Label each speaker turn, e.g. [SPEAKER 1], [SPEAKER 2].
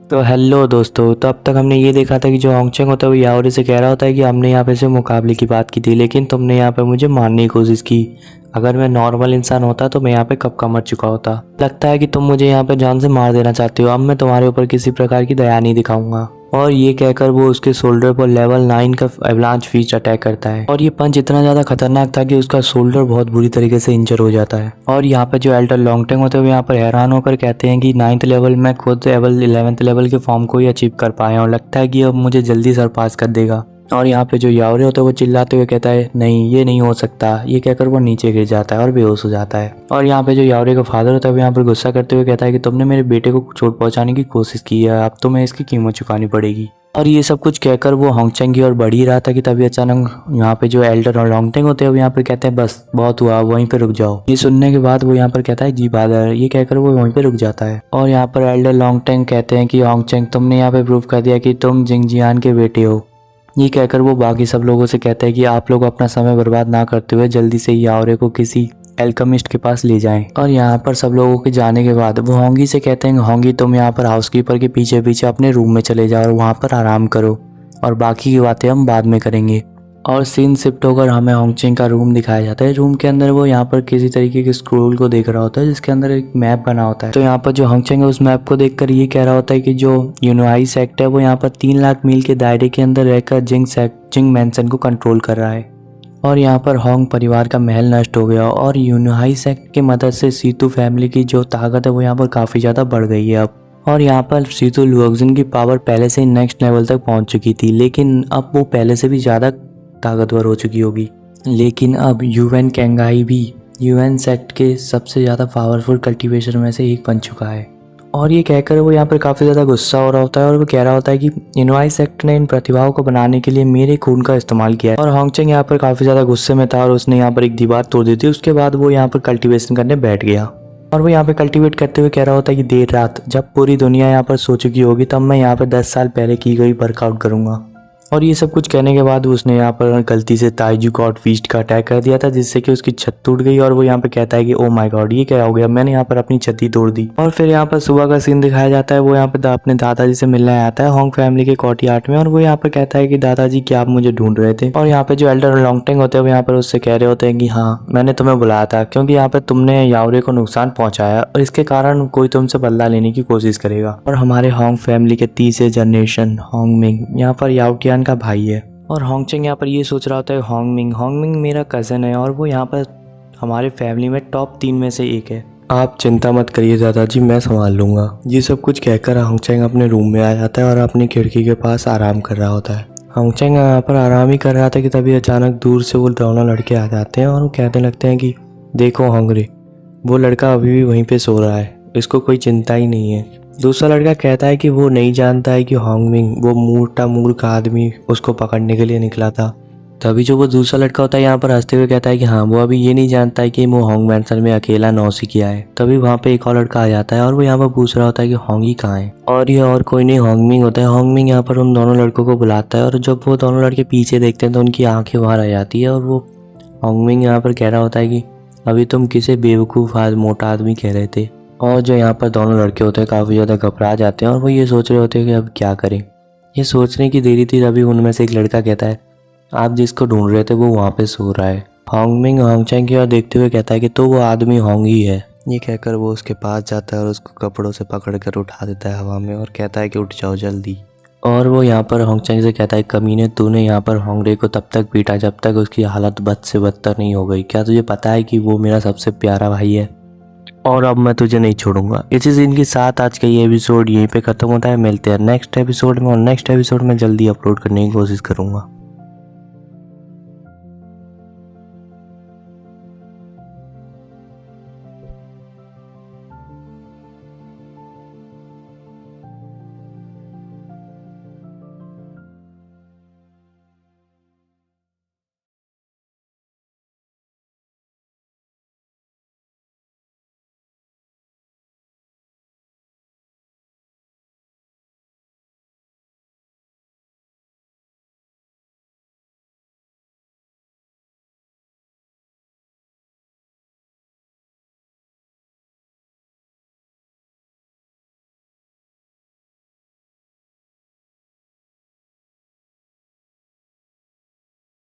[SPEAKER 1] तो हेलो दोस्तों, तो अब तक हमने ये देखा था कि जो होंगचेंग होता है वो याओरी से कह रहा होता है कि हमने यहाँ पे से मुकाबले की बात की थी, लेकिन तुमने यहाँ पे मुझे मारने की कोशिश की। अगर मैं नॉर्मल इंसान होता तो मैं यहाँ पे कब का मर चुका होता। लगता है कि तुम मुझे यहाँ पे जान से मार देना चाहते हो। अब मैं तुम्हारे ऊपर किसी प्रकार की दया नहीं दिखाऊंगा। और ये कहकर वो उसके शोल्डर पर लेवल 9 का एवलांच फीस्ट अटैक करता है और ये पंच इतना ज़्यादा खतरनाक था कि उसका शोल्डर बहुत बुरी तरीके से इंजर हो जाता है। और यहाँ पे जो एल्डर लॉन्गटेंग होते हैं वो यहाँ पर हैरान होकर कहते हैं कि 9th लेवल में खुद 11th लेवल के फॉर्म को ही अचीव कर पाए और लगता है कि अब मुझे जल्दी सरपास कर देगा। और यहाँ पे जो याओरी होता है वो चिल्लाते हुए कहता है नहीं, ये नहीं हो सकता। ये कहकर वो नीचे गिर जाता है और बेहोश हो जाता है। और यहाँ पे जो याओरी का फादर होता है वो यहाँ पर गुस्सा करते हुए कहता है कि तुमने मेरे बेटे को चोट पहुंचाने की कोशिश की है, अब तुम्हें इसकी कीमत चुकानी पड़ेगी। और ये सब कुछ कहकर वो होंगचेंग की ओर बढ़ ही रहा था कि तभी अचानक यहाँ पे जो एल्डर और लॉन्गटेंग होते हैं वो यहाँ पर कहते हैं बस बहुत हुआ, वहीं पे रुक जाओ। ये सुनने के बाद वो यहाँ पर कहता है जी फादर, ये कहकर वो वहीं पे रुक जाता है। और यहाँ पर एल्डर लॉन्गटेंग कहते हैं कि होंगचेंग, तुमने यहाँ पे प्रूव कर दिया कि तुम जिंगजियान के बेटे हो। ये कहकर वो बाकी सब लोगों से कहता है कि आप लोग अपना समय बर्बाद ना करते हुए जल्दी से याओरी को किसी एल्केमिस्ट के पास ले जाएं। और यहाँ पर सब लोगों के जाने के बाद वो होंगी से कहते हैं होंगी, तुम यहाँ पर हाउसकीपर के पीछे पीछे अपने रूम में चले जाओ और वहाँ पर आराम करो और बाकी की बातें हम बाद में करेंगे। और सीन शिफ्ट होकर हमें होंगचेंग का रूम दिखाया जाता है। रूम के अंदर वो यहाँ पर किसी तरीके के स्क्रोल को देख रहा होता है जिसके अंदर एक मैप बना होता है। तो यहाँ पर जो होंगचेंग है उस मैप को देखकर ये कह रहा होता है कि जो यूनुआई सेक्ट है वो यहाँ पर 3 लाख मील के दायरे के अंदर रहकर जिंग मैंसन को कंट्रोल कर रहा है। और यहाँ पर होंग परिवार का महल नष्ट हो गया और यूनुआई सेक्ट की मदद से सीतू फैमिली की जो ताकत है वो यहाँ पर काफ़ी ज़्यादा बढ़ गई है अब। और यहाँ पर सीतू लुओक्जिन की पावर पहले से ही नेक्स्ट लेवल तक पहुँच चुकी थी, लेकिन अब वो पहले से भी ज़्यादा ताकतवर हो चुकी होगी। लेकिन अब यूएन कैंगाई भी यूएन सेक्ट के सबसे ज़्यादा पावरफुल कल्टीवेशन में से एक बन चुका है। और ये कहकर वो यहाँ पर काफ़ी ज़्यादा गुस्सा हो रहा होता है और वो कह रहा होता है कि यूनुआई सेक्ट ने इन प्रतिभाओं को बनाने के लिए मेरे खून का इस्तेमाल किया है। और होंगचेंग यहाँ पर काफ़ी ज़्यादा गुस्से में था और उसने यहाँ पर एक दीवार तोड़ दी थी। उसके बाद वो यहाँ पर कल्टीवेशन करने बैठ गया और वो यहाँ पे कल्टीवेट करते हुए कह रहा होता है कि देर रात जब पूरी दुनिया यहाँ पर सो चुकी होगी तब मैं यहाँ पर 10 साल पहले की गई वर्कआउट करूँगा। और ये सब कुछ कहने के बाद उसने यहाँ पर गलती से ताइजू गॉड फीस्ट का अटैक कर दिया था जिससे कि उसकी छत टूट गई। और वो यहाँ पे कहता है कि ओ माय गॉड, ये क्या हो गया, मैंने यहाँ पर अपनी छत ही तोड़ दी। और फिर यहाँ पर सुबह का सीन दिखाया जाता है। वो यहाँ पे अपने दादाजी से मिलने आता है होंग फैमिली के कोर्टयार्ड में और वो यहाँ पर कहता है कि दादाजी क्या आप मुझे ढूंढ रहे थे। और यहाँ पे जो एल्डर लॉन्गटेंग होते हैं वो यहाँ पर उससे कह रहे होते हैं कि हाँ, मैंने तुम्हें बुलाया था क्योंकि यहाँ पे तुमने याओरी को नुकसान पहुंचाया और इसके कारण कोई तुमसे बदला लेने की कोशिश करेगा। और हमारे होंग फैमिली के तीसरे जनरेशन होंगमिंग यहाँ पर याओटियान का भाई है। और होंगचेंग यहाँ पर ये सोच रहा होता है होंगमिंग मेरा कज़न है और वो यहाँ पर हमारे फैमिली में टॉप 3 में से एक है। आप चिंता मत करिए दादाजी, मैं संभाल लूँगा। ये सब कुछ कहकर होंगचेंग अपने रूम में आ जाता है और अपनी खिड़की के पास आराम कर रहा होता है। होंगचेंग यहाँ पर आराम ही कर रहा था कि तभी अचानक दूर से वो दोनों लड़के आ जाते हैं और वो कहने लगते हैं कि देखो होंगरे, वो लड़का अभी भी वहीं पर सो रहा है, इसको कोई चिंता ही नहीं है। दूसरा लड़का कहता है कि वो नहीं जानता है कि होंगमिंग वो मोटा मूर्ख आदमी उसको पकड़ने के लिए निकला था। तभी जो वो दूसरा लड़का होता है यहाँ पर हंसते हुए कहता है कि हाँ, वो अभी ये नहीं जानता है कि वो होंग मैंसन में अकेला नौसी किया है। तभी वहाँ पे एक और लड़का आ जाता है और वो यहाँ पर पूछ रहा होता है कि होंगी कहाँ है। और ये और कोई नहीं होंगमिंग होता है। होंगमिंग यहाँ पर उन दोनों लड़कों को बुलाता है और जब वो दोनों लड़के पीछे देखते हैं तो उनकी आंखें बाहर आ जाती है और वो होंगमिंग यहाँ पर कह रहा होता है कि अभी तुम किसे बेवकूफ़ मोटा आदमी कह रहे थे। और जो यहाँ पर दोनों लड़के होते हैं काफ़ी ज़्यादा घबरा जाते हैं और वो ये सोच रहे होते हैं कि अब क्या करें। ये सोचने की देरी थी तभी उनमें से एक लड़का कहता है आप जिसको ढूंढ रहे थे वो वहाँ पे सो रहा है। होंगमिंग होंगचेंग की ओर देखते हुए कहता है कि तो वो आदमी होंग ही है। ये कहकर वो उसके पास जाता है और उसको कपड़ों से पकड़ कर उठा देता है हवा में और कहता है कि उठ जाओ जल्दी। और वो यहाँ पर होंगचेंग से कहता है कमीने, तूने यहाँ पर होंगरे को तब तक पीटा जब तक उसकी हालत बद से बदतर नहीं हो गई। क्या तुझे पता है कि वो मेरा सबसे प्यारा भाई है और अब मैं तुझे नहीं छोड़ूंगा। इसी सीन के साथ आज का ये एपिसोड यहीं पे ख़त्म होता है। मिलते हैं नेक्स्ट एपिसोड में और नेक्स्ट एपिसोड में जल्दी अपलोड करने की कोशिश करूँगा।